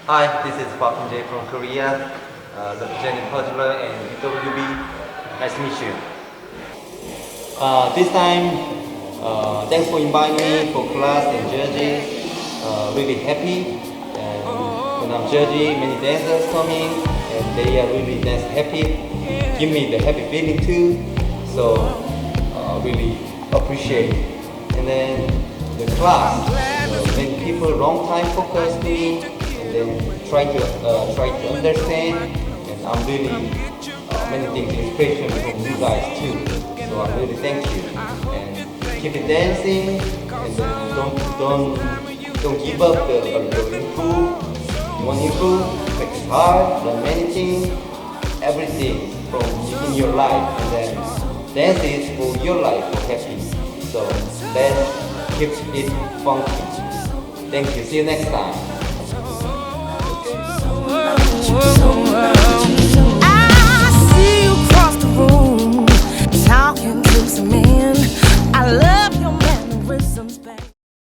Hi, this is Park Jae from Korea, representing Particular and WB. Nice to meet you. This time, thanks for inviting me for class in Jersey. Really happy. And when I'm Jersey, many dancers coming, and they are really dance happy. Give me the happy feeling too. So really appreciate. And then the class, many people long time focus me. Then try to understand, and I'm really many things inspiration from you guys too. So I really thank you, and keep it dancing, and don't give up. You'll improve. You want to improve? Practice hard, learn many things, everything from in your life, and then dance is for your life, for happy. So let's keep it funky. Thank you. See you next time.